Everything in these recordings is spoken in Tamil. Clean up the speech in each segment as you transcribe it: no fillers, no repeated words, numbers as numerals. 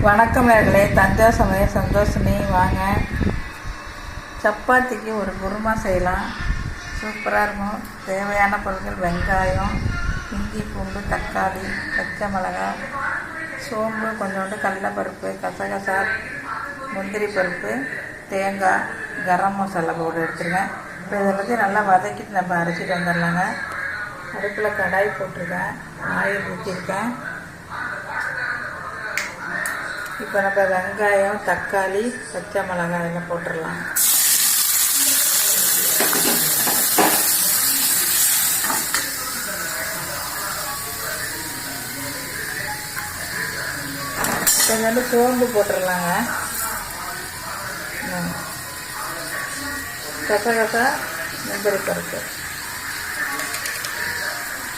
வணக்கம் நேர்களே, தஞ்சா சமையல் சந்தோஷினி. வாங்க, சப்பாத்திக்கு ஒரு குருமா செய்யலாம். சூப்பராக இருக்கும். தேவையான பொருட்கள்: வெங்காயம், இஞ்சி, பூண்டு, தக்காளி, பச்சை மிளகாய், சோம்பு, கொஞ்சோண்டு கடலைப்பருப்பு, கசகசா, முந்திரி பருப்பு, தேங்காய், கரம் மசாலா பவுடர் எடுத்துருக்கேன். இப்போ இதை பற்றி நல்லா வதக்கிட்டு நம்ம அரைச்சிட்டு வந்துடலாங்க. அடுப்பில் கடாய் போட்டிருக்கேன், ஆயில் ஊற்றிருக்கேன். இப்போ நம்ம வெங்காயம், தக்காளி, பச்சை மிளகாய் எல்லாம் போட்டுடலாம். கொஞ்சம் சோம்பு போட்டுடலாங்க. கசகசா, முந்திரி பருப்பு,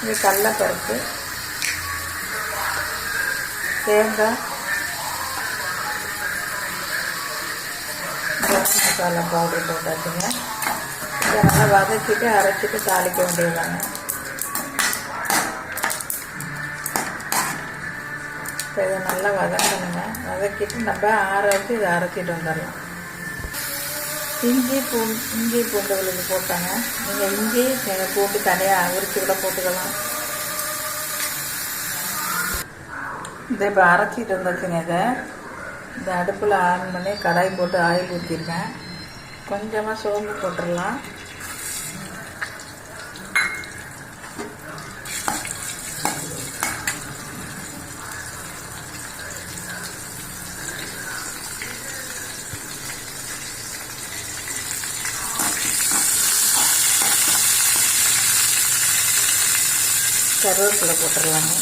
இது கடலைப்பருப்பு, தேங்காய், கரம் மசாலா பவுடர் போட்டாச்சுங்க. இதை நல்லா வதக்கிட்டு அரைச்சிட்டு தாளிக்க வேண்டியதாங்க. இப்போ இதை நல்லா வதக்கணுங்க. வதக்கிட்டு நம்ம ஆற வச்சு இதை அரைச்சிட்டு வந்துடலாம். இஞ்சி பூண்டு விழுது போட்டாங்க. நீங்கள் இஞ்சி பூண்டு தனியாக உரிச்சு கூட போட்டுக்கலாம். இதை இப்போ அரைச்சிட்டு வந்தாச்சுங்க. இந்த அடுப்பில் ஆன் பண்ணி கடாய் போட்டு ஆயில் ஊற்றிருக்கேன். கொஞ்சமாக சோம்பு போட்டுடலாம். கருவேப்பிலை போட்டுடலாங்க.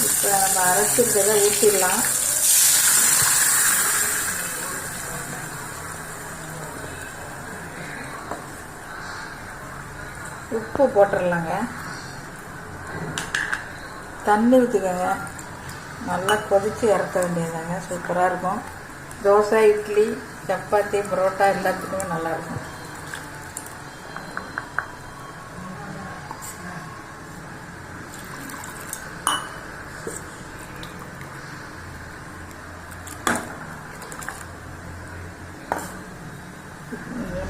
இப்போ நம்ம அரைச்சிருந்ததை ஊற்றிடலாம். உப்பு போட்டுடலாங்க. தண்ணி ஊற்றிக்கோங்க. நல்லா கொதித்து இறக்க வேண்டியதாங்க. சூப்பராக இருக்கும். தோசை, இட்லி, சப்பாத்தி, பரோட்டா எல்லாத்துக்குமே நல்லாயிருக்கும்.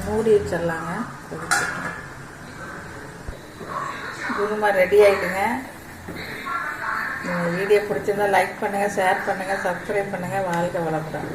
மூடி வச்சிடலாங்க. குருமா ரெடி ஆகிடுங்க. வீடியோ பிடிச்சிருந்தா லைக் பண்ணுங்கள், ஷேர் பண்ணுங்கள், சப்ஸ்கிரைப் பண்ணுங்கள். வாழ்க வளமுடன்.